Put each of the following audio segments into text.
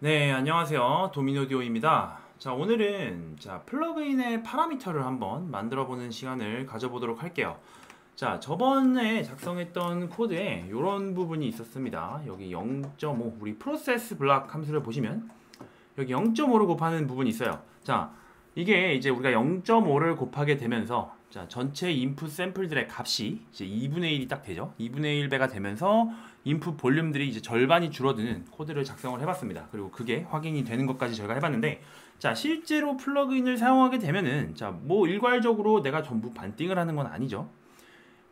네, 안녕하세요. 도미노디오입니다. 자, 오늘은 플러그인의 파라미터를 한번 만들어 보는 시간을 가져보도록 할게요. 자, 저번에 작성했던 코드에 이런 부분이 있었습니다. 여기 0.5, 우리 프로세스 블락 함수를 보시면 여기 0.5를 곱하는 부분이 있어요. 자, 이게 이제 우리가 0.5를 곱하게 되면서 전체 인풋 샘플들의 값이 이제 2분의 1이 딱 되죠. 2분의 1배가 되면서 인풋 볼륨들이 이제 절반이 줄어드는 코드를 작성을 해봤습니다. 그리고 그게 확인이 되는 것까지 저희가 해봤는데, 실제로 플러그인을 사용하게 되면은, 뭐 일괄적으로 내가 전부 반띵을 하는 건 아니죠.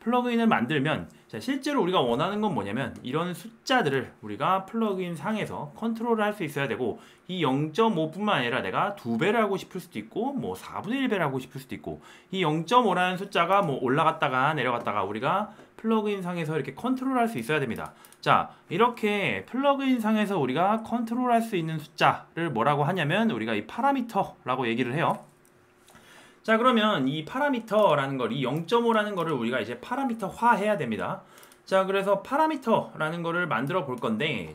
플러그인을 만들면 실제로 우리가 원하는 건 뭐냐면 이런 숫자들을 우리가 플러그인 상에서 컨트롤을 할 수 있어야 되고, 이 0.5뿐만 아니라 내가 2배를 하고 싶을 수도 있고 뭐 4분의 1배를 하고 싶을 수도 있고, 이 0.5라는 숫자가 뭐 올라갔다가 내려갔다가 우리가 플러그인 상에서 이렇게 컨트롤 할 수 있어야 됩니다. 자, 이렇게 플러그인 상에서 우리가 컨트롤 할 수 있는 숫자를 뭐라고 하냐면 우리가 이 파라미터라고 얘기를 해요. 자, 그러면 이 파라미터라는 걸, 이 0.5라는 거를 우리가 이제 파라미터화 해야 됩니다. 자, 그래서 파라미터라는 거를 만들어 볼 건데,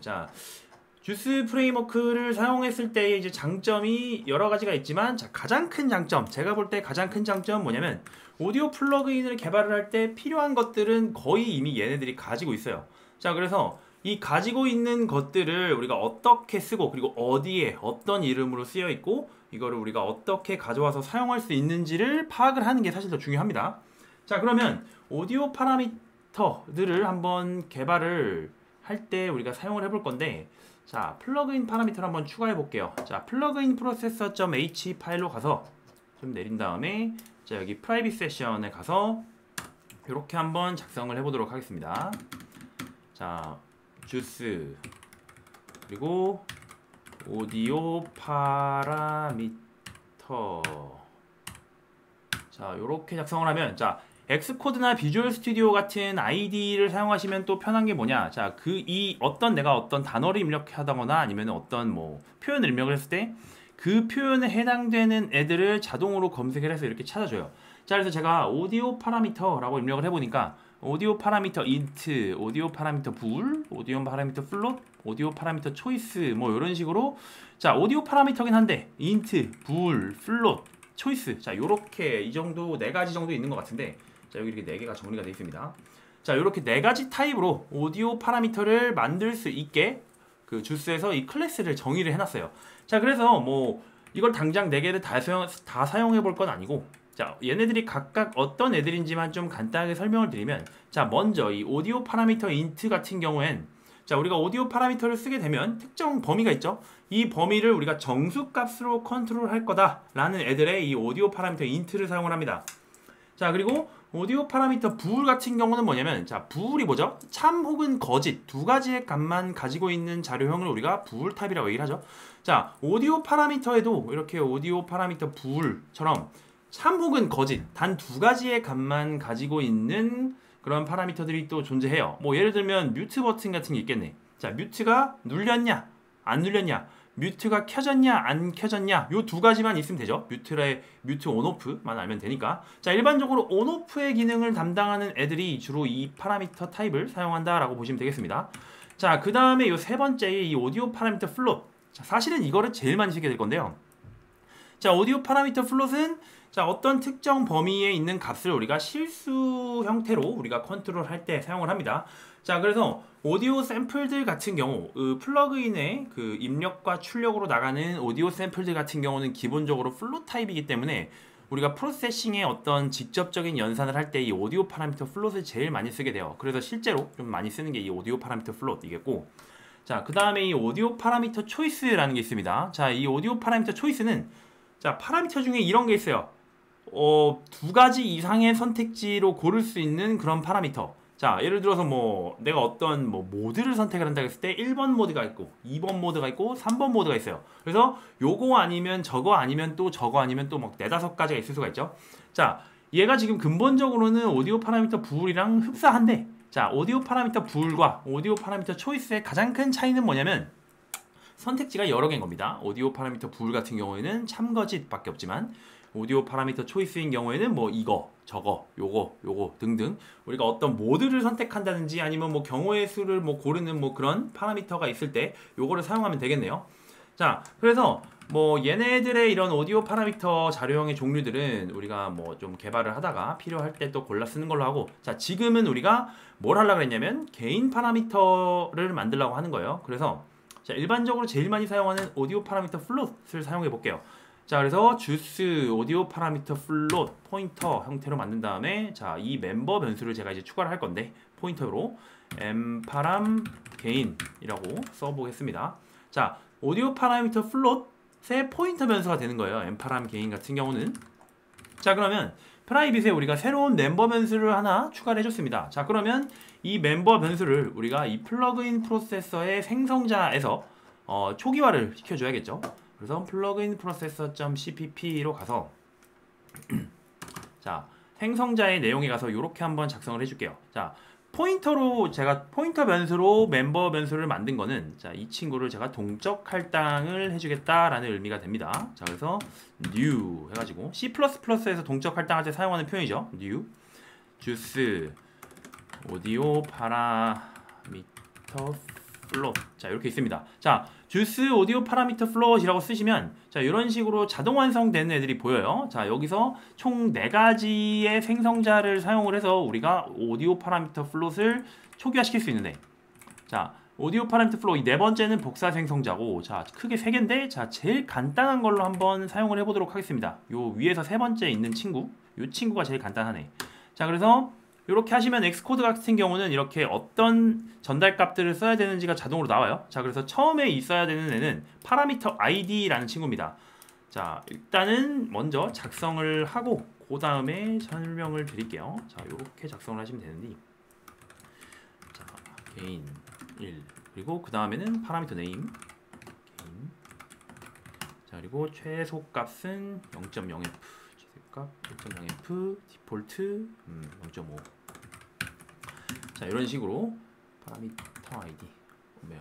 주스 프레임워크를 사용했을 때의 이제 장점이 여러 가지가 있지만, 가장 큰 장점, 제가 볼 때 가장 큰 장점은 뭐냐면, 오디오 플러그인을 개발을 할 때 필요한 것들은 거의 이미 얘네들이 가지고 있어요. 자, 그래서 이 가지고 있는 것들을 우리가 어떻게 쓰고, 그리고 어디에 어떤 이름으로 쓰여 있고, 이거를 우리가 어떻게 가져와서 사용할 수 있는지를 파악을 하는 게 사실 더 중요합니다. 자, 그러면 오디오 파라미터들을 한번 개발을 할 때 우리가 사용을 해볼 건데, 플러그인 파라미터를 한번 추가해 볼게요. 플러그인 프로세서.h 파일로 가서 좀 내린 다음에 여기 프라이빗 세션에 가서 이렇게 한번 작성을 해보도록 하겠습니다. 주스 그리고 오디오 파라미터, 요렇게 작성을 하면, 엑스코드나 비주얼 스튜디오 같은 아이디를 사용하시면 또 편한 게 뭐냐, 내가 어떤 단어를 입력하다거나 아니면 어떤 뭐 표현을 입력을 했을 때 그 표현에 해당되는 애들을 자동으로 검색을 해서 이렇게 찾아줘요. 그래서 제가 오디오 파라미터라고 입력을 해보니까 오디오 파라미터 인트, 오디오 파라미터 불, 오디오 파라미터 플롯, 오디오 파라미터 초이스, 뭐 이런 식으로, 오디오 파라미터긴 한데 인트, 불, 플롯, 초이스, 요렇게 이 정도 4가지 정도 있는 것 같은데, 여기 이렇게 4개가 정리가 되어 있습니다. 요렇게 4가지 타입으로 오디오 파라미터를 만들 수 있게 그 주스에서 이 클래스를 정의를 해놨어요. 그래서 뭐 이걸 당장 4개를 다 사용해 볼 건 아니고, 얘네들이 각각 어떤 애들인지만 좀 간단하게 설명을 드리면, 먼저 이 오디오 파라미터 인트 같은 경우엔, 우리가 오디오 파라미터를 쓰게 되면 특정 범위가 있죠. 이 범위를 우리가 정수값으로 컨트롤 할 거다라는 애들의 이 오디오 파라미터 인트를 사용을 합니다. 그리고 오디오 파라미터 부울 같은 경우는 뭐냐면, 부울이 뭐죠? 참 혹은 거짓 두 가지의 값만 가지고 있는 자료형을 우리가 부울 탑이라고 얘기를 하죠. 오디오 파라미터에도 이렇게 오디오 파라미터 부울처럼 참 혹은 거짓 단 2가지의 값만 가지고 있는 그런 파라미터들이 또 존재해요. 뭐 예를 들면 뮤트 버튼 같은 게 있겠네. 뮤트가 눌렸냐 안 눌렸냐, 뮤트가 켜졌냐 안 켜졌냐, 요 2가지만 있으면 되죠. 뮤트 온오프만 알면 되니까. 일반적으로 온오프의 기능을 담당하는 애들이 주로 이 파라미터 타입을 사용한다라고 보시면 되겠습니다. 그 다음에 요 3번째 이 오디오 파라미터 플롯, 사실은 이거를 제일 많이 쓰게 될 건데요. 오디오 파라미터 플롯은 어떤 특정 범위에 있는 값을 우리가 실수 형태로 우리가 컨트롤 할 때 사용을 합니다. 그래서 오디오 샘플들 같은 경우, 플러그인의 그 입력과 출력으로 나가는 오디오 샘플들 같은 경우는 기본적으로 플롯 타입이기 때문에 우리가 프로세싱의 어떤 직접적인 연산을 할 때 이 오디오 파라미터 플롯을 제일 많이 쓰게 돼요. 그래서 실제로 좀 많이 쓰는 게 이 오디오 파라미터 플롯이겠고, 그 다음에 이 오디오 파라미터 초이스라는 게 있습니다. 이 오디오 파라미터 초이스는 파라미터 중에 이런 게 있어요. 2가지 이상의 선택지로 고를 수 있는 그런 파라미터. 예를 들어서 뭐 내가 어떤 뭐 모드를 선택을 한다고 했을 때 1번 모드가 있고 2번 모드가 있고 3번 모드가 있어요. 그래서 요거 아니면 저거 아니면 또 저거 아니면 또 막 4-5가지가 있을 수가 있죠. 얘가 지금 근본적으로는 오디오 파라미터 부울이랑 흡사한데, 오디오 파라미터 부울과 오디오 파라미터 초이스의 가장 큰 차이는 뭐냐면 선택지가 여러 개인 겁니다. 오디오 파라미터 부울 같은 경우에는 참거짓밖에 없지만, 오디오 파라미터 초이스인 경우에는 뭐 이거, 저거, 요거 등등 우리가 어떤 모드를 선택한다든지 아니면 뭐 경우의 수를 뭐 고르는 뭐 그런 파라미터가 있을 때 요거를 사용하면 되겠네요. 자, 그래서 뭐 얘네들의 이런 오디오 파라미터 자료형의 종류들은 우리가 뭐 좀 개발을 하다가 필요할 때 또 골라 쓰는 걸로 하고, 자, 지금은 우리가 뭘 하려고 했냐면 개인 파라미터를 만들려고 하는 거예요. 그래서 자, 일반적으로 제일 많이 사용하는 오디오 파라미터 플롯을 사용해 볼게요. 자, 그래서 주스 오디오 파라미터 플롯 포인터 형태로 만든 다음에, 자, 이 멤버 변수를 제가 이제 추가를 할 건데 포인터로 엠파람 개인이라고 써보겠습니다. 자, 오디오 파라미터 플롯의 포인터 변수가 되는 거예요. 엠파람 개인 같은 경우는. 자, 그러면 프라이빗에 우리가 새로운 멤버 변수를 하나 추가를 해줬습니다. 자, 그러면 이 멤버 변수를 우리가 이 플러그인 프로세서의 생성자에서 초기화를 시켜줘야겠죠. 그래서 플러그인 프로세서.cpp로 가서 자, 생성자의 내용에 가서 이렇게 한번 작성을 해줄게요. 자, 포인터로 제가 포인터 변수로 멤버 변수를 만든 거는, 자, 이 친구를 제가 동적 할당을 해주겠다라는 의미가 됩니다. 자, 그래서 new 해가지고 C++에서 동적 할당할 때 사용하는 표현이죠. new 주스 오디오 파라미터 플롯. 자, 이렇게 있습니다. 자, 주스 오디오 파라미터 플롯이라고 쓰시면, 자, 이런 식으로 자동 완성되는 애들이 보여요. 자, 여기서 총 4가지의 생성자를 사용을 해서 우리가 오디오 파라미터 플롯을 초기화시킬 수 있는데, 자, 오디오 파라미터 플롯 이 4번째는 복사 생성자고, 자, 크게 3개인데, 자, 제일 간단한 걸로 한번 사용을 해보도록 하겠습니다. 요 위에서 3번째 있는 친구, 요 친구가 제일 간단하네. 자, 그래서 이렇게 하시면 엑스코드 같은 경우는 이렇게 어떤 전달 값들을 써야 되는지가 자동으로 나와요. 자, 그래서 처음에 있어야 되는 애는 파라미터 id라는 친구입니다. 자, 일단은 먼저 작성을 하고 그 다음에 설명을 드릴게요. 자, 이렇게 작성을 하시면 되는데, 자, 개인 1, 그리고 그 다음에는 파라미터 네임 개인. 자, 그리고 최소 값은 0.0f, 최소값 0.0f, 디폴트 0.5. 자, 이런 식으로 파라미터 아이디 뭐야.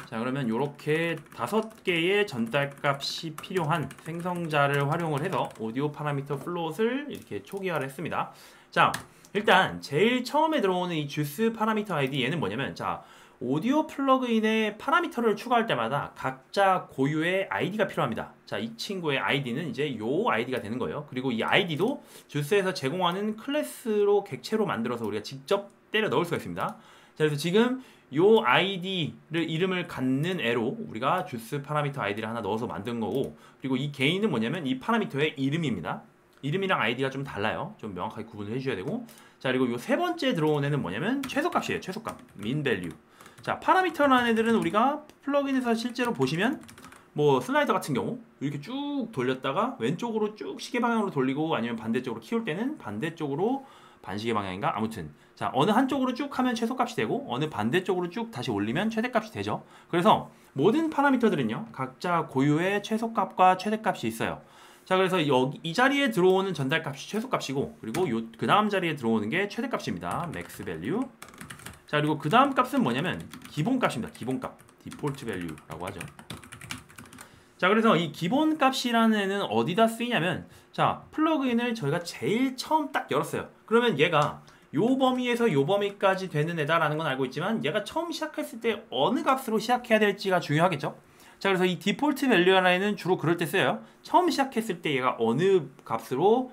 자, 그러면 이렇게 5개의 전달값이 필요한 생성자를 활용을 해서 오디오 파라미터 플롯을 이렇게 초기화를 했습니다. 자, 일단 제일 처음에 들어오는 이 주스 파라미터 아이디, 얘는 뭐냐면, 자, 오디오 플러그인에 파라미터를 추가할 때마다 각자 고유의 아이디가 필요합니다. 자, 이 친구의 아이디는 이제 요 아이디가 되는 거예요. 그리고 이 아이디도 주스에서 제공하는 클래스로 객체로 만들어서 우리가 직접 때려 넣을 수가 있습니다. 자, 그래서 지금 요 아이디를 이름을 갖는 애로 우리가 주스 파라미터 아이디를 하나 넣어서 만든 거고, 그리고 이 개인은 뭐냐면 이 파라미터의 이름입니다. 이름이랑 아이디가 좀 달라요. 좀 명확하게 구분을 해주셔야 되고, 자, 그리고 요 3번째 들어온 애는 뭐냐면 최소값이에요. 최소값, min value. 자, 파라미터라는 애들은 우리가 플러그인에서 실제로 보시면 뭐 슬라이더 같은 경우 이렇게 쭉 돌렸다가 왼쪽으로 쭉 시계 방향으로 돌리고, 아니면 반대쪽으로 키울 때는 반대쪽으로 반시계 방향인가, 아무튼 자, 어느 한쪽으로 쭉 하면 최소값이 되고 어느 반대쪽으로 쭉 다시 올리면 최대값이 되죠. 그래서 모든 파라미터들은요 각자 고유의 최소값과 최대값이 있어요. 자, 그래서 여기 이 자리에 들어오는 전달값이 최소값이고, 그리고 요 그 다음 자리에 들어오는 게 최대값입니다. max value. 자, 그리고 그 다음 값은 뭐냐면 기본값입니다. 기본값, 디폴트 밸류라고 하죠. 자, 그래서 이 기본값이라는 애는 어디다 쓰이냐면, 자, 플러그인을 저희가 제일 처음 딱 열었어요. 그러면 얘가 요 범위에서 요 범위까지 되는 애다라는 건 알고 있지만, 얘가 처음 시작했을 때 어느 값으로 시작해야 될지가 중요하겠죠. 자, 그래서 이 디폴트 밸류라는 애는 주로 그럴 때 쓰여요. 처음 시작했을 때 얘가 어느 값으로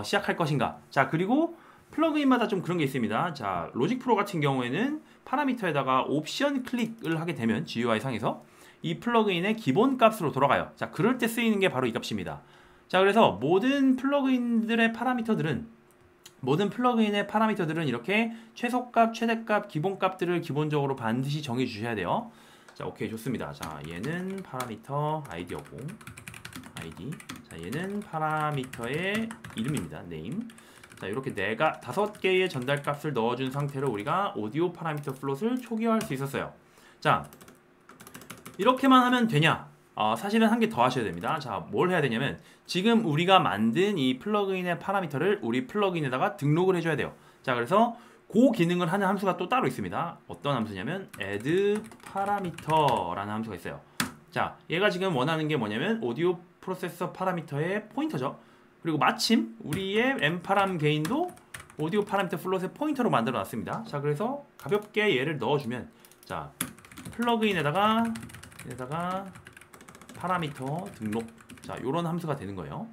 시작할 것인가. 자, 그리고 플러그인마다 좀 그런 게 있습니다. 자, 로직 프로 같은 경우에는 파라미터에다가 옵션 클릭을 하게 되면 GUI 상에서 이 플러그인의 기본 값으로 돌아가요. 자, 그럴 때 쓰이는 게 바로 이 값입니다. 자, 그래서 모든 플러그인의 파라미터들은 이렇게 최소값, 최대값, 기본값들을 기본적으로 반드시 정해 주셔야 돼요. 자, 오케이, 좋습니다. 자, 얘는 파라미터 아이디였고, 아이디. 자, 얘는 파라미터의 이름입니다. 네임. 자, 이렇게 5개의 전달값을 넣어준 상태로 우리가 오디오 파라미터 플롯을 초기화할 수 있었어요. 자, 이렇게만 하면 되냐? 사실은 한 개 더 하셔야 됩니다. 자, 뭘 해야 되냐면, 지금 우리가 만든 이 플러그인의 파라미터를 우리 플러그인에다가 등록을 해줘야 돼요. 자, 그래서 그 기능을 하는 함수가 또 따로 있습니다. 어떤 함수냐면 add parameter라는 함수가 있어요. 자, 얘가 지금 원하는 게 뭐냐면 오디오 프로세서 파라미터의 포인터죠. 그리고 마침 우리의 엠파람 개인도 오디오 파라미터 플롯의 포인터로 만들어 놨습니다. 자, 그래서 가볍게 얘를 넣어주면, 자, 플러그인에다가 파라미터 등록. 자, 요런 함수가 되는 거예요.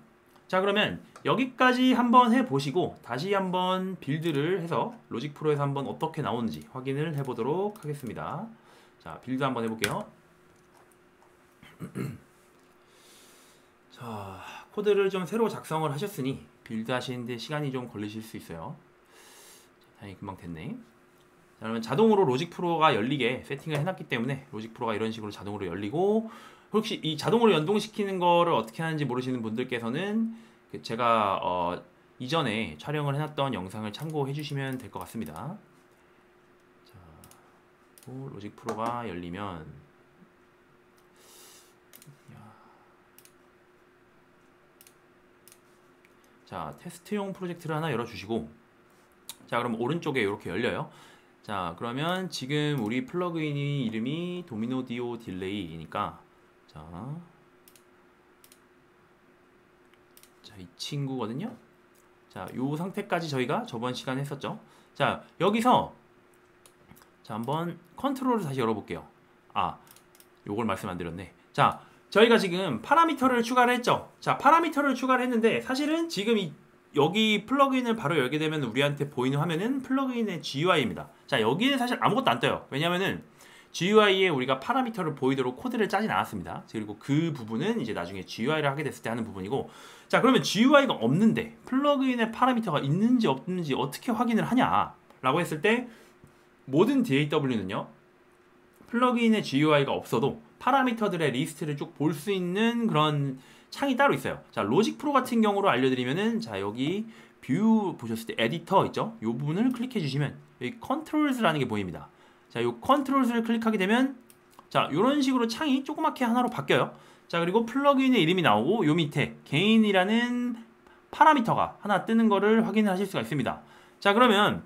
자, 그러면 여기까지 한번 해보시고 다시 한번 빌드를 해서 로직 프로에서 한번 어떻게 나오는지 확인을 해보도록 하겠습니다. 자, 빌드 한번 해볼게요. 자, 코드를 좀 새로 작성을 하셨으니 빌드 하시는데 시간이 좀 걸리실 수 있어요. 자, 다행히 금방 됐네. 자, 그러면 자동으로 로직 프로가 열리게 세팅을 해놨기 때문에 로직 프로가 이런 식으로 자동으로 열리고, 혹시 이 자동으로 연동시키는 거를 어떻게 하는지 모르시는 분들께서는 제가 이전에 촬영을 해놨던 영상을 참고해 주시면 될 것 같습니다. 자, 로직 프로가 열리면 자, 테스트용 프로젝트를 하나 열어주시고, 자, 그럼 오른쪽에 이렇게 열려요. 자, 그러면 지금 우리 플러그인이 이름이 도미노디오 딜레이니까 자, 이 친구거든요. 자, 요 상태까지 저희가 저번 시간에 했었죠. 자, 여기서 자, 한번 컨트롤을 다시 열어볼게요. 아, 요걸 말씀 안 드렸네. 자, 저희가 지금 파라미터를 추가를 했죠. 자, 파라미터를 추가를 했는데 사실은 지금 여기 플러그인을 바로 열게 되면 우리한테 보이는 화면은 플러그인의 GUI입니다. 자, 여기는 사실 아무것도 안 떠요. 왜냐면은 GUI에 우리가 파라미터를 보이도록 코드를 짜진 않았습니다. 그리고 그 부분은 이제 나중에 GUI를 하게 됐을 때 하는 부분이고, 자, 그러면 GUI가 없는데 플러그인에 파라미터가 있는지 없는지 어떻게 확인을 하냐 라고 했을 때, 모든 DAW는요 플러그인의 GUI가 없어도 파라미터들의 리스트를 쭉 볼 수 있는 그런 창이 따로 있어요. 자, 로직 프로 같은 경우로 알려드리면은, 자, 여기 뷰 보셨을 때 에디터 있죠? 이 부분을 클릭해 주시면 여기 컨트롤스라는 게 보입니다. 자, 이 컨트롤스를 클릭하게 되면 자, 이런 식으로 창이 조그맣게 하나로 바뀌어요. 자, 그리고 플러그인의 이름이 나오고 요 밑에 개인이라는 파라미터가 하나 뜨는 거를 확인을 하실 수가 있습니다. 자, 그러면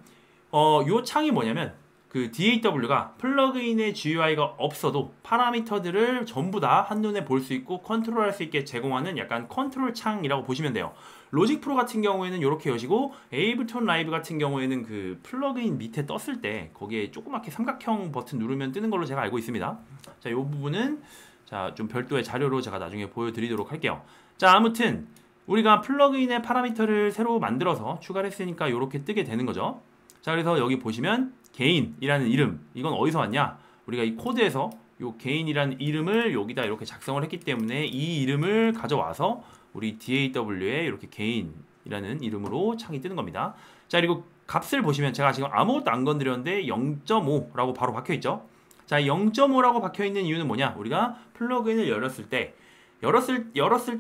요 창이 뭐냐면 그 DAW가 플러그인의 GUI가 없어도 파라미터들을 전부 다 한눈에 볼 수 있고 컨트롤할 수 있게 제공하는 약간 컨트롤 창이라고 보시면 돼요. 로직 프로 같은 경우에는 이렇게 여시고, 에이블톤 라이브 같은 경우에는 그 플러그인 밑에 떴을 때 거기에 조그맣게 삼각형 버튼 누르면 뜨는 걸로 제가 알고 있습니다. 자, 이 부분은 자, 좀 별도의 자료로 제가 나중에 보여드리도록 할게요. 자, 아무튼 우리가 플러그인의 파라미터를 새로 만들어서 추가를 했으니까 이렇게 뜨게 되는 거죠. 자, 그래서 여기 보시면 개인이라는 이름, 이건 어디서 왔냐? 우리가 이 코드에서 이 개인이라는 이름을 여기다 이렇게 작성을 했기 때문에 이 이름을 가져와서 우리 DAW에 이렇게 개인이라는 이름으로 창이 뜨는 겁니다. 자, 그리고 값을 보시면 제가 지금 아무것도 안 건드렸는데 0.5라고 바로 박혀있죠. 자, 0.5라고 박혀있는 이유는 뭐냐? 우리가 플러그인을 열었을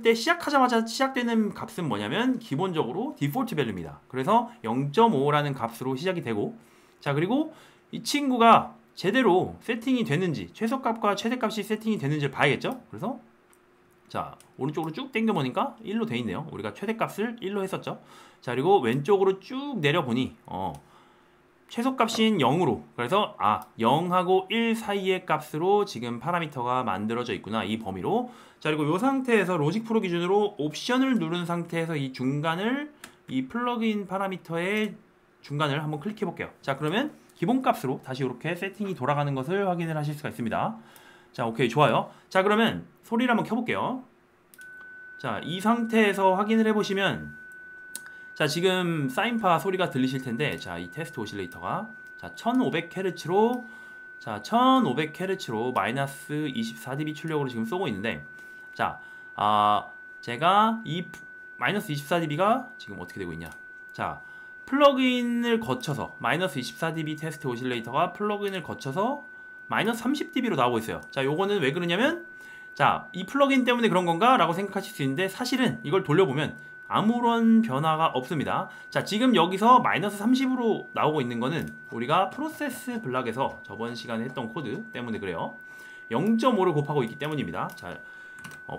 때 시작하자마자 시작되는 값은 뭐냐면 기본적으로 디폴트 밸류입니다. 그래서 0.5라는 값으로 시작이 되고, 자, 그리고 이 친구가 제대로 세팅이 됐는지, 최소값과 최대값이 세팅이 됐는지를 봐야겠죠. 그래서 자, 오른쪽으로 쭉 당겨보니까 1로 돼 있네요. 우리가 최대값을 1로 했었죠. 자, 그리고 왼쪽으로 쭉 내려보니 최소값인 0으로, 그래서 0하고 1 사이의 값으로 지금 파라미터가 만들어져 있구나, 이 범위로. 자, 그리고 이 상태에서 로직 프로 기준으로 옵션을 누른 상태에서 이 중간을, 이 플러그인 파라미터의 중간을 한번 클릭해 볼게요. 자, 그러면 기본값으로 다시 이렇게 세팅이 돌아가는 것을 확인을 하실 수가 있습니다. 자, 오케이, 좋아요. 자, 그러면 소리를 한번 켜볼게요. 자, 이 상태에서 확인을 해보시면, 자, 지금 사인파 소리가 들리실 텐데, 자, 이 테스트 오실레이터가 자, 1500Hz로 자, 1500Hz로 마이너스 24dB 출력으로 지금 쏘고 있는데, 자, 제가 이 마이너스 24dB가 지금 어떻게 되고 있냐? 자, 플러그인을 거쳐서 마이너스 24dB 테스트 오실레이터가 플러그인을 거쳐서 마이너스 30dB로 나오고 있어요. 자, 요거는 왜 그러냐면, 자, 이 플러그인 때문에 그런 건가? 라고 생각하실 수 있는데, 사실은 이걸 돌려보면 아무런 변화가 없습니다. 자, 지금 여기서 마이너스 30으로 나오고 있는 거는 우리가 프로세스 블락에서 저번 시간에 했던 코드 때문에 그래요. 0.5를 곱하고 있기 때문입니다. 자,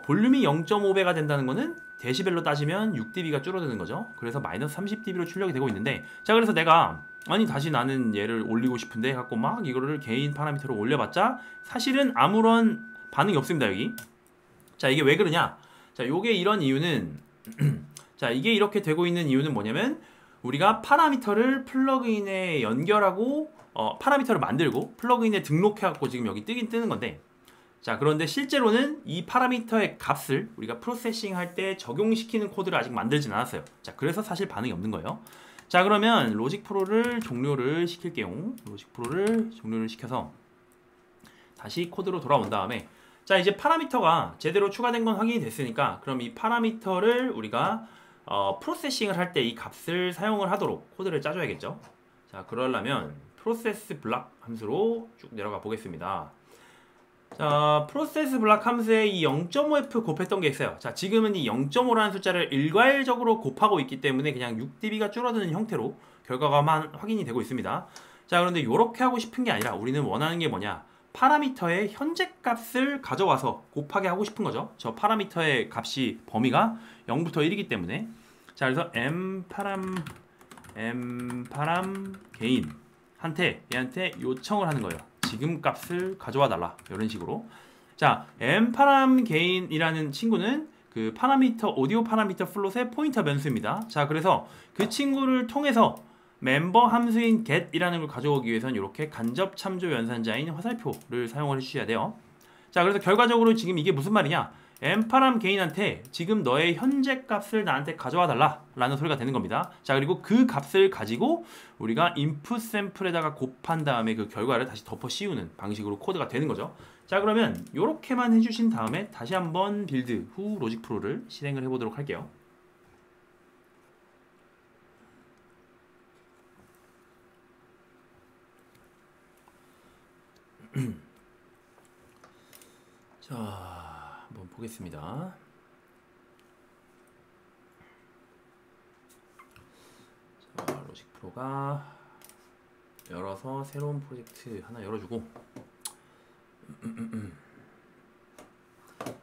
볼륨이 0.5배가 된다는 거는 데시벨로 따지면 6dB가 줄어드는 거죠. 그래서 마이너스 30dB로 출력이 되고 있는데, 자, 그래서 내가 다시 나는 얘를 올리고 싶은데 갖고 막 이거를 개인 파라미터로 올려봤자 사실은 아무런 반응이 없습니다, 여기. 자, 이게 왜 그러냐? 자, 요게 이런 이유는 자, 이게 이렇게 되고 있는 이유는 뭐냐면, 우리가 파라미터를 플러그인에 연결하고 파라미터를 만들고 플러그인에 등록해갖고 지금 여기 뜨긴 뜨는 건데, 자 그런데 실제로는 이 파라미터의 값을 우리가 프로세싱 할 때 적용시키는 코드를 아직 만들진 않았어요. 자 그래서 사실 반응이 없는 거예요. 자 그러면 로직 프로를 종료를 시킬게요. 로직 프로를 종료를 시켜서 다시 코드로 돌아온 다음에, 자 이제 파라미터가 제대로 추가된 건 확인이 됐으니까 그럼 이 파라미터를 우리가 프로세싱을 할 때 이 값을 사용을 하도록 코드를 짜줘야겠죠. 자 그러려면 프로세스 블락 함수로 쭉 내려가 보겠습니다. 자 프로세스 블락 함수에 이 0.5f 곱했던 게 있어요. 자 지금은 이 0.5라는 숫자를 일괄적으로 곱하고 있기 때문에 그냥 6db가 줄어드는 형태로 결과가만 확인이 되고 있습니다. 자 그런데 이렇게 하고 싶은 게 아니라 우리는 원하는 게 뭐냐, 파라미터의 현재 값을 가져와서 곱하게 하고 싶은 거죠. 저 파라미터의 값이 범위가 0부터 1이기 때문에. 자 그래서 m파람 개인 얘한테 요청을 하는 거예요. 지금 값을 가져와 달라, 이런 식으로. 자 m파람 개인이라는 친구는 그 파라미터 오디오 파라미터 플롯의 포인터 변수입니다. 자 그래서 그 친구를 통해서 멤버 함수인 get이라는 걸 가져오기 위해서는 이렇게 간접 참조 연산자인 화살표를 사용을 해주셔야 돼요. 자 그래서 결과적으로 지금 이게 무슨 말이냐, m파람 개인한테 지금 너의 현재 값을 나한테 가져와 달라 라는 소리가 되는 겁니다. 자 그리고 그 값을 가지고 우리가 input 샘플에다가 곱한 다음에 그 결과를 다시 덮어 씌우는 방식으로 코드가 되는 거죠. 자 그러면 이렇게만 해주신 다음에 다시 한번 빌드 후 로직 프로를 실행을 해보도록 할게요. 자 한번 보겠습니다. 자, 로직 프로가 열어서 새로운 프로젝트 하나 열어주고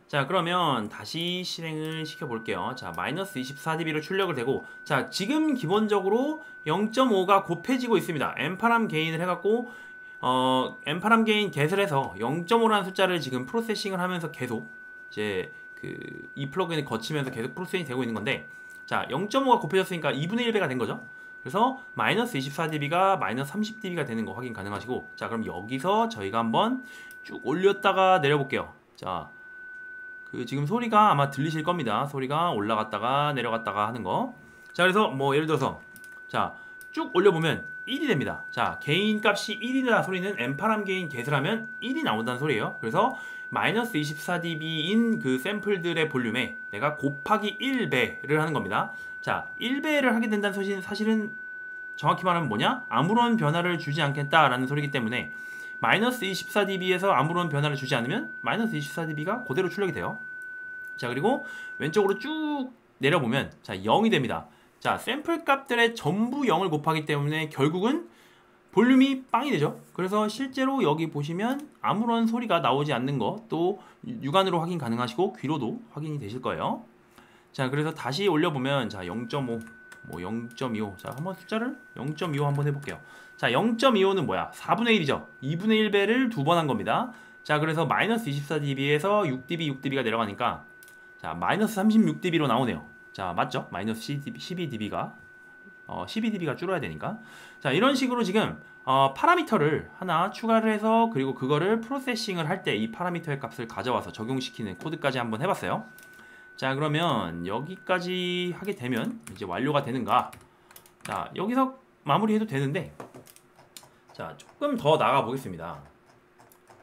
자 그러면 다시 실행을 시켜볼게요. 자 마이너스 24db로 출력을 되고, 자 지금 기본적으로 0.5가 곱해지고 있습니다. m파람 개인을 해갖고 m파람 개인 get을 해서 0.5라는 숫자를 지금 프로세싱을 하면서 계속 이제 이 플러그인을 거치면서 계속 프로세싱이 되고 있는 건데, 자 0.5가 곱해졌으니까 2분의 1배가 된 거죠. 그래서 마이너스 24db가 마이너스 30db가 되는 거 확인 가능하시고, 자 그럼 여기서 저희가 한번 쭉 올렸다가 내려볼게요. 자 지금 소리가 아마 들리실 겁니다. 소리가 올라갔다가 내려갔다가 하는 거. 자 그래서 뭐 예를 들어서 자 쭉 올려보면 1이 됩니다. 자 개인 값이 1이다 소리는 m파람 개인 get을 하면 1이 나온다는 소리예요. 그래서 마이너스 24db인 그 샘플들의 볼륨에 내가 곱하기 1배를 하는 겁니다. 자 1배를 하게 된다는 소리는 사실은 정확히 말하면 뭐냐, 아무런 변화를 주지 않겠다라는 소리이기 때문에 마이너스 24db에서 아무런 변화를 주지 않으면 마이너스 24db가 그대로 출력이 돼요. 자 그리고 왼쪽으로 쭉 내려보면 자 0이 됩니다. 자 샘플 값들의 전부 0을 곱하기 때문에 결국은 볼륨이 빵이 되죠. 그래서 실제로 여기 보시면 아무런 소리가 나오지 않는 거 또 육안으로 확인 가능하시고 귀로도 확인이 되실 거예요. 자 그래서 다시 올려보면 자 0.5 뭐 0.25, 자 한번 숫자를 0.25 한번 해볼게요. 자 0.25는 뭐야, 4분의 1이죠 2분의 1배를 두 번 한 겁니다. 자 그래서 마이너스 24db에서 6db가 내려가니까 자 마이너스 36db로 나오네요. 자 맞죠? 마이너스 12db가 12db가 줄어야 되니까. 자 이런 식으로 지금 파라미터를 하나 추가를 해서 그리고 그거를 프로세싱을 할 때 이 파라미터의 값을 가져와서 적용시키는 코드까지 한번 해봤어요. 자 그러면 여기까지 하게 되면 이제 완료가 되는가. 자 여기서 마무리해도 되는데, 자 조금 더 나가 보겠습니다.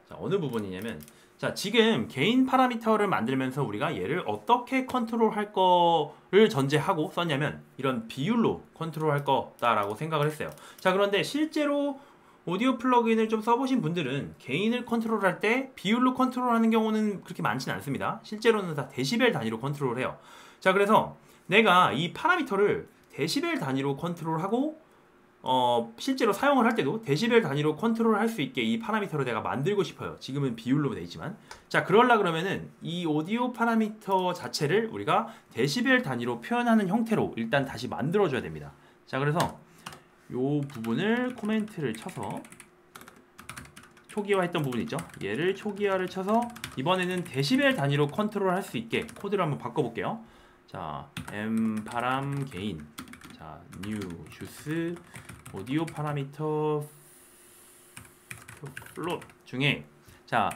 자 어느 부분이냐면, 자 지금 개인 파라미터를 만들면서 우리가 얘를 어떻게 컨트롤 할 거를 전제하고 썼냐면 이런 비율로 컨트롤 할 거다라고 생각을 했어요. 자 그런데 실제로 오디오 플러그인을 좀 써보신 분들은 개인을 컨트롤할 때 비율로 컨트롤하는 경우는 그렇게 많지는 않습니다. 실제로는 다 데시벨 단위로 컨트롤해요. 자 그래서 내가 이 파라미터를 데시벨 단위로 컨트롤하고 실제로 사용을 할 때도 데시벨 단위로 컨트롤할 수 있게 이 파라미터를 내가 만들고 싶어요. 지금은 비율로 되어 있지만. 자 그러려 그러면은 이 오디오 파라미터 자체를 우리가 데시벨 단위로 표현하는 형태로 일단 다시 만들어 줘야 됩니다. 자 그래서 요 부분을 코멘트를 쳐서 초기화 했던 부분 있죠, 얘를 초기화를 쳐서 이번에는 데시벨 단위로 컨트롤 할 수 있게 코드를 한번 바꿔볼게요. 자 m파람 개인, 자, new juice 오디오 파라미터 float 중에 자,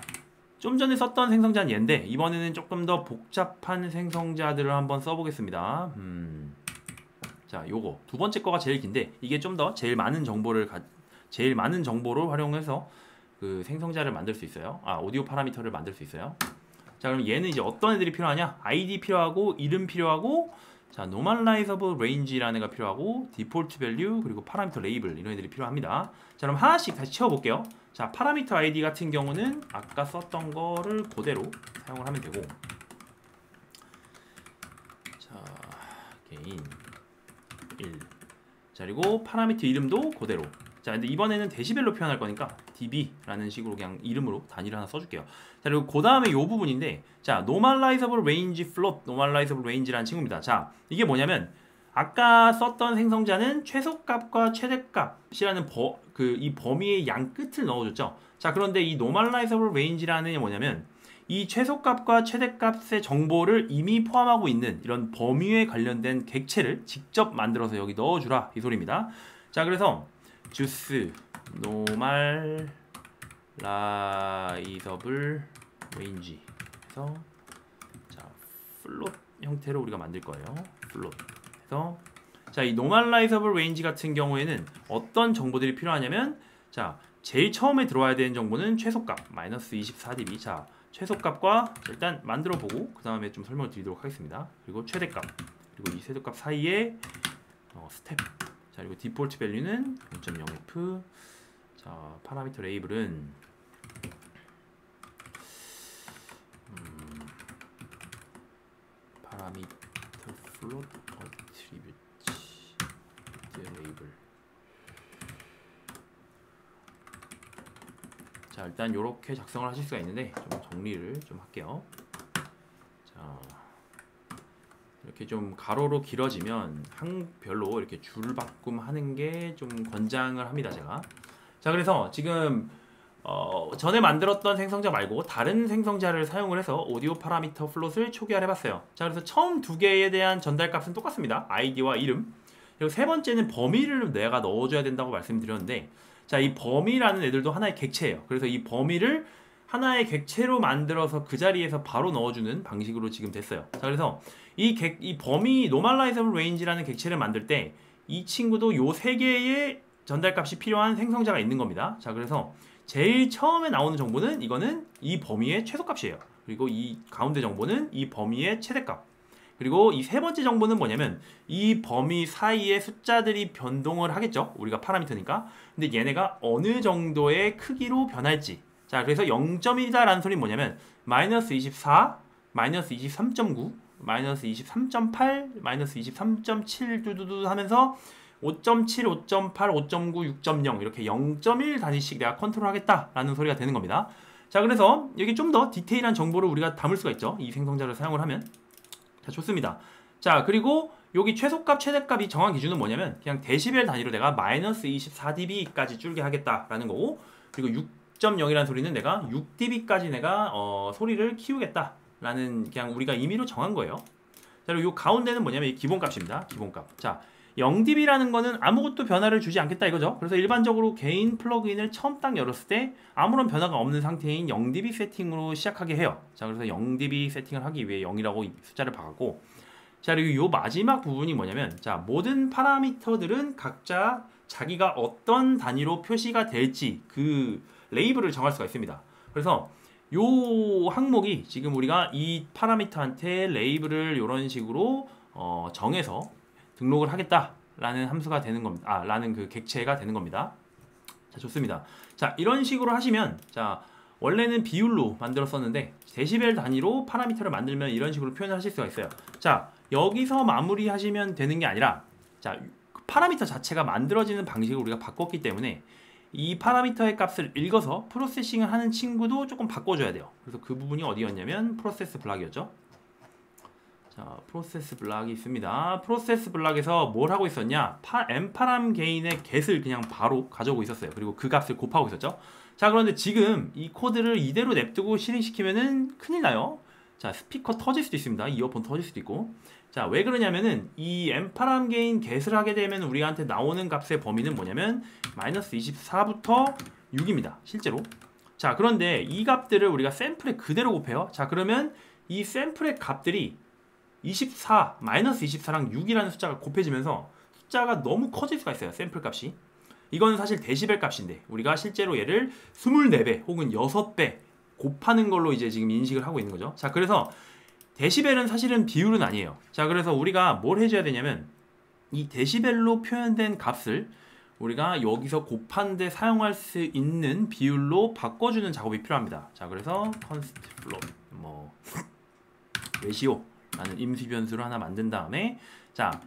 좀 전에 썼던 생성자는 얘인데 이번에는 조금 더 복잡한 생성자들을 한번 써보겠습니다. 자, 요거 두 번째 거가 제일 긴데 이게 좀 더 제일 많은 정보를 활용해서 그 생성자를 만들 수 있어요. 오디오 파라미터를 만들 수 있어요. 자, 그럼 얘는 이제 어떤 애들이 필요하냐? ID 필요하고 이름 필요하고 자, normalizable range라는 애가 필요하고 default value 그리고 파라미터 레이블 이런 애들이 필요합니다. 자, 그럼 하나씩 다시 채워볼게요. 자, 파라미터 ID 같은 경우는 아까 썼던 거를 그대로 사용을 하면 되고 자, gain 1 자, 그리고 파라미터 이름도 그대로 자, 근데 이번에는 데시벨로 표현할 거니까 dB라는 식으로 그냥 이름으로 단위를 하나 써줄게요. 자, 그리고 그 다음에 이 부분인데 자, normalizable range float, normalizable range라는 친구입니다. 자, 이게 뭐냐면 아까 썼던 생성자는 최소값과 최대값이라는 이 범위의 양 끝을 넣어줬죠. 자, 그런데 이 normalizable range라는 게 뭐냐면 이 최소값과 최대값의 정보를 이미 포함하고 있는 이런 범위에 관련된 객체를 직접 만들어서 여기 넣어주라 이 소리입니다. 자, 그래서 juice normalizable range 해서 자, float 형태로 우리가 만들 거예요. float 해서 자, 이 normalizable range 같은 경우에는 어떤 정보들이 필요하냐면 자, 제일 처음에 들어와야 되는 정보는 최소값 -24dB 자, 최소값과 일단 만들어 보고 그 다음에 좀 설명을 드리도록 하겠습니다. 그리고 최대값 그리고 이 최대값 사이에 스텝 자, 그리고 디폴트 밸류는 0.0f 자, 파라미터 레이블은 파라미터 float attribute 레이블 자, 일단 이렇게 작성을 하실 수가 있는데 좀 정리를 좀 할게요. 자, 이렇게 좀 가로로 길어지면 항별로 이렇게 줄 바꿈하는 게 좀 권장을 합니다, 제가. 자, 그래서 지금 전에 만들었던 생성자 말고 다른 생성자를 사용을 해서 오디오 파라미터 플롯을 초기화를 해봤어요. 자, 그래서 처음 두 개에 대한 전달값은 똑같습니다. 아이디와 이름. 그리고 세 번째는 범위를 내가 넣어줘야 된다고 말씀드렸는데 자, 이 범위라는 애들도 하나의 객체예요. 그래서 이 범위를 하나의 객체로 만들어서 그 자리에서 바로 넣어주는 방식으로 지금 됐어요. 자, 그래서 이 범위 normalizable range라는 객체를 만들 때 이 친구도 요 세 개의 전달값이 필요한 생성자가 있는 겁니다. 자, 그래서 제일 처음에 나오는 정보는 이거는 이 범위의 최소값이에요. 그리고 이 가운데 정보는 이 범위의 최대값. 그리고 이 세 번째 정보는 뭐냐면 이 범위 사이의 숫자들이 변동을 하겠죠. 우리가 파라미터니까. 근데 얘네가 어느 정도의 크기로 변할지. 자, 그래서 0.1이다라는 소리는 뭐냐면 -24, -23.9, -23.8, -23.7 두두두 하면서 5.7, 5.8, 5.9, 6.0 이렇게 0.1 단위씩 내가 컨트롤하겠다라는 소리가 되는 겁니다. 자, 그래서 여기 좀 더 디테일한 정보를 우리가 담을 수가 있죠. 이 생성자를 사용을 하면. 자, 좋습니다. 자, 그리고 여기 최소값, 최대값이 정한 기준은 뭐냐면 그냥 데시벨 단위로 내가 -24dB까지 줄게 하겠다라는 거고 그리고 6.0이라는 소리는 내가 6dB까지 내가 소리를 키우겠다라는 그냥 우리가 임의로 정한 거예요. 자, 그리고 이 가운데는 뭐냐면 이 기본값입니다. 기본값. 자, 0dB라는 거는 아무것도 변화를 주지 않겠다 이거죠. 그래서 일반적으로 개인 플러그인을 처음 딱 열었을 때 아무런 변화가 없는 상태인 0dB 세팅으로 시작하게 해요. 자, 그래서 0dB 세팅을 하기 위해 0이라고 숫자를 박았고 자, 그리고 이 마지막 부분이 뭐냐면 자, 모든 파라미터들은 각자 자기가 어떤 단위로 표시가 될지 그 레이블을 정할 수가 있습니다. 그래서 요 항목이 지금 우리가 이 파라미터한테 레이블을 이런 식으로 정해서 등록을 하겠다라는 함수가 되는 겁니다. 라는 그 객체가 되는 겁니다. 자, 좋습니다. 자, 이런 식으로 하시면 자, 원래는 비율로 만들었었는데 데시벨 단위로 파라미터를 만들면 이런 식으로 표현을 하실 수가 있어요. 자, 여기서 마무리하시면 되는 게 아니라 자, 파라미터 자체가 만들어지는 방식을 우리가 바꿨기 때문에 이 파라미터의 값을 읽어서 프로세싱을 하는 친구도 조금 바꿔줘야 돼요. 그래서 그 부분이 어디였냐면 프로세스 블락이었죠. 자, 프로세스 블락이 있습니다. 프로세스 블락에서 뭘 하고 있었냐? 엠파람 게인의 get을 그냥 바로 가져오고 있었어요. 그리고 그 값을 곱하고 있었죠. 자, 그런데 지금 이 코드를 이대로 냅두고 실행시키면은 큰일 나요. 자, 스피커 터질 수도 있습니다. 이어폰 터질 수도 있고. 자, 왜 그러냐면은 이 앰파람 게인 겟을 하게 되면 우리한테 나오는 값의 범위는 뭐냐면 마이너스 24부터 6입니다. 실제로. 자, 그런데 이 값들을 우리가 샘플에 그대로 곱해요. 자, 그러면 이 샘플의 값들이 24, 마이너스 24랑 6이라는 숫자가 곱해지면서 숫자가 너무 커질 수가 있어요. 샘플 값이. 이건 사실 데시벨 값인데 우리가 실제로 얘를 24배 혹은 6배 곱하는 걸로 이제 지금 인식을 하고 있는 거죠. 자, 그래서 데시벨은 사실은 비율은 아니에요. 자, 그래서 우리가 뭘 해줘야 되냐면 이 데시벨로 표현된 값을 우리가 여기서 곱하는데 사용할 수 있는 비율로 바꿔주는 작업이 필요합니다. 자, 그래서 const float ratio라는 임시 변수를 하나 만든 다음에 자,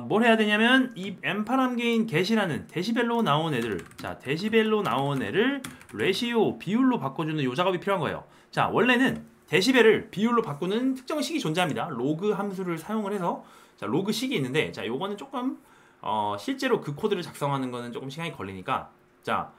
뭘 해야 되냐면 이 앰파람 게인 겟이라는 데시벨로 나온 애들, 자, 데시벨로 나온 애를 레시오 비율로 바꿔주는 이 작업이 필요한 거예요. 자, 원래는 데시벨을 비율로 바꾸는 특정 식이 존재합니다. 로그 함수를 사용을 해서 자, 로그 식이 있는데 자, 요거는 조금 실제로 그 코드를 작성하는 거는 조금 시간이 걸리니까 자,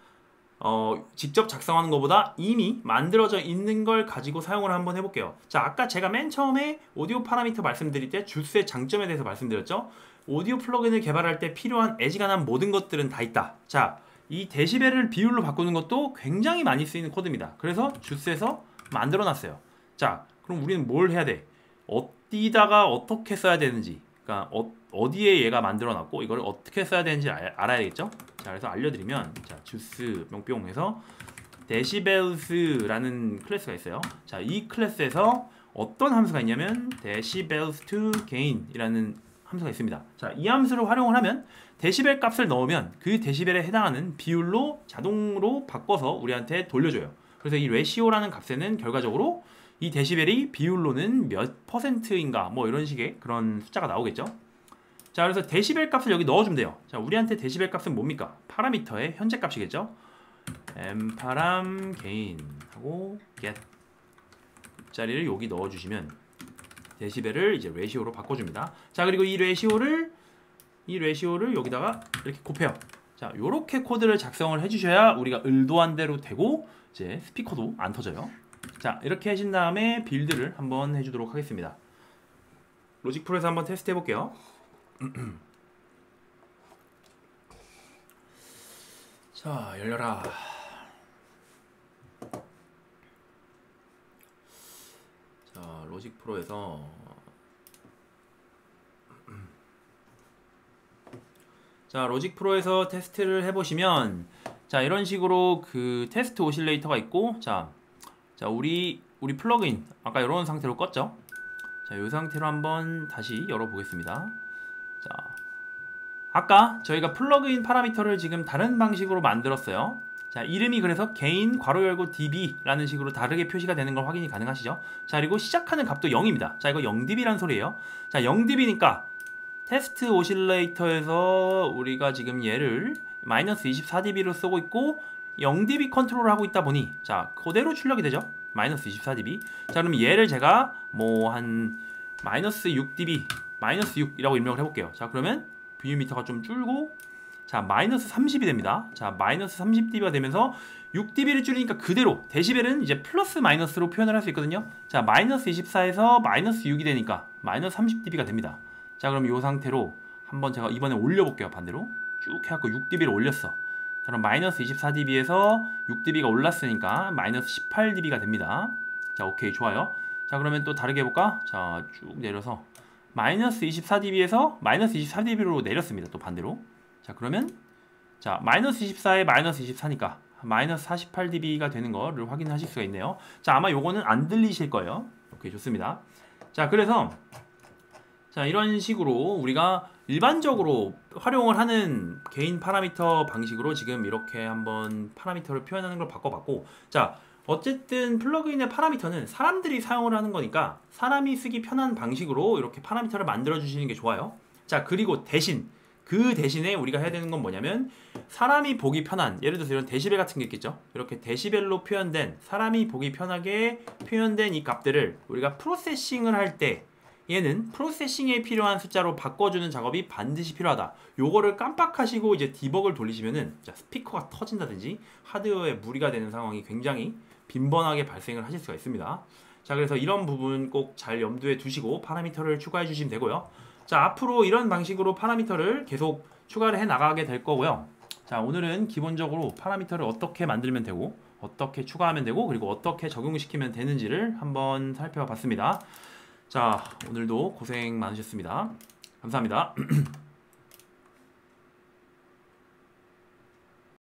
직접 작성하는 것보다 이미 만들어져 있는 걸 가지고 사용을 한번 해볼게요. 자, 아까 제가 맨 처음에 오디오 파라미터 말씀드릴 때 주스의 장점에 대해서 말씀드렸죠. 오디오 플러그인을 개발할 때 필요한 애지간한 모든 것들은 다 있다. 자, 이 데시벨을 비율로 바꾸는 것도 굉장히 많이 쓰이는 코드입니다. 그래서 주스에서 만들어 놨어요. 자, 그럼 우리는 뭘 해야 돼? 어디다가 어떻게 써야 되는지, 그러니까 어디에 얘가 만들어 놨고 이걸 어떻게 써야 되는지 알아야겠죠? 자, 그래서 알려드리면 자, 주스 명뿅 해서 decibels라는 클래스가 있어요. 자, 이 클래스에서 어떤 함수가 있냐면 decibels to gain 이라는 함수가 있습니다. 자, 이 함수를 활용을 하면 데시벨 값을 넣으면 그 데시벨에 해당하는 비율로 자동으로 바꿔서 우리한테 돌려줘요. 그래서 이 레시오라는 값에는 결과적으로 이 데시벨이 비율로는 몇 퍼센트인가 뭐 이런 식의 그런 숫자가 나오겠죠. 자, 그래서 데시벨 값을 여기 넣어주면 돼요. 자, 우리한테 데시벨 값은 뭡니까? 파라미터의 현재 값이겠죠. 앰파람 게인 하고 get 자리를 여기 넣어주시면 데시벨을 이제 레시오로 바꿔줍니다. 자, 그리고 이 레시오를 여기다가 이렇게 곱해요. 자, 요렇게 코드를 작성을 해주셔야 우리가 의도한 대로 되고 이제 스피커도 안 터져요. 자, 이렇게 하신 다음에 빌드를 한번 해주도록 하겠습니다. 로직 프로에서 한번 테스트 해볼게요. 자, 열려라. 자, 로직 프로에서 자, 로직 프로에서 테스트를 해보시면 자, 이런 식으로 그 테스트 오실레이터가 있고 자, 우리 플러그인 아까 이런 상태로 껐죠. 자, 이 상태로 한번 다시 열어보겠습니다. 자, 아까 저희가 플러그인 파라미터를 지금 다른 방식으로 만들었어요. 자, 이름이 그래서 gain 괄호 열고 db라는 식으로 다르게 표시가 되는 걸 확인이 가능하시죠. 자, 그리고 시작하는 값도 0입니다. 자, 이거 0db라는 소리예요. 자, 0db니까 테스트 오실레이터에서 우리가 지금 얘를 마이너스 24db로 쓰고 있고 0db 컨트롤을 하고 있다 보니 자, 그대로 출력이 되죠. 마이너스 24db. 자, 그럼 얘를 제가 뭐 한 마이너스 6db 마이너스 6이라고 입력을 해볼게요. 자, 그러면 V미터가 좀 줄고 자, 마이너스 30이 됩니다. 자, 마이너스 30db가 되면서 6db를 줄이니까 그대로 데시벨은 이제 플러스 마이너스로 표현을 할 수 있거든요. 자, 마이너스 24에서 마이너스 6이 되니까 마이너스 30db가 됩니다. 자, 그럼 이 상태로 한번 제가 이번에 올려볼게요. 반대로 쭉 해갖고 6db를 올렸어. 그럼 마이너스 24db에서 6db가 올랐으니까 마이너스 18db가 됩니다. 자, 오케이, 좋아요. 자, 그러면 또 다르게 해볼까? 자, 쭉 내려서 마이너스 24db에서 마이너스 24db로 내렸습니다. 또 반대로. 자, 그러면 자, 마이너스 24에 마이너스 24니까 마이너스 48db가 되는 거를 확인하실 수가 있네요. 자, 아마 요거는 안 들리실 거예요. 오케이, 좋습니다. 자, 그래서 자, 이런 식으로 우리가 일반적으로 활용을 하는 개인 파라미터 방식으로 지금 이렇게 한번 파라미터를 표현하는 걸 바꿔봤고 자, 어쨌든 플러그인의 파라미터는 사람들이 사용을 하는 거니까 사람이 쓰기 편한 방식으로 이렇게 파라미터를 만들어 주시는 게 좋아요. 자, 그리고 그 대신에 우리가 해야 되는 건 뭐냐면 사람이 보기 편한 예를 들어서 이런 데시벨 같은 게 있겠죠. 이렇게 데시벨로 표현된 사람이 보기 편하게 표현된 이 값들을 우리가 프로세싱을 할 때 얘는 프로세싱에 필요한 숫자로 바꿔주는 작업이 반드시 필요하다. 요거를 깜빡하시고 이제 디버그를 돌리시면은 자, 스피커가 터진다든지 하드웨어에 무리가 되는 상황이 굉장히 빈번하게 발생을 하실 수가 있습니다. 자, 그래서 이런 부분 꼭 잘 염두에 두시고 파라미터를 추가해 주시면 되고요. 자, 앞으로 이런 방식으로 파라미터를 계속 추가를 해 나가게 될 거고요. 자, 오늘은 기본적으로 파라미터를 어떻게 만들면 되고 어떻게 추가하면 되고 그리고 어떻게 적용시키면 되는지를 한번 살펴봤습니다. 자, 오늘도 고생 많으셨습니다. 감사합니다.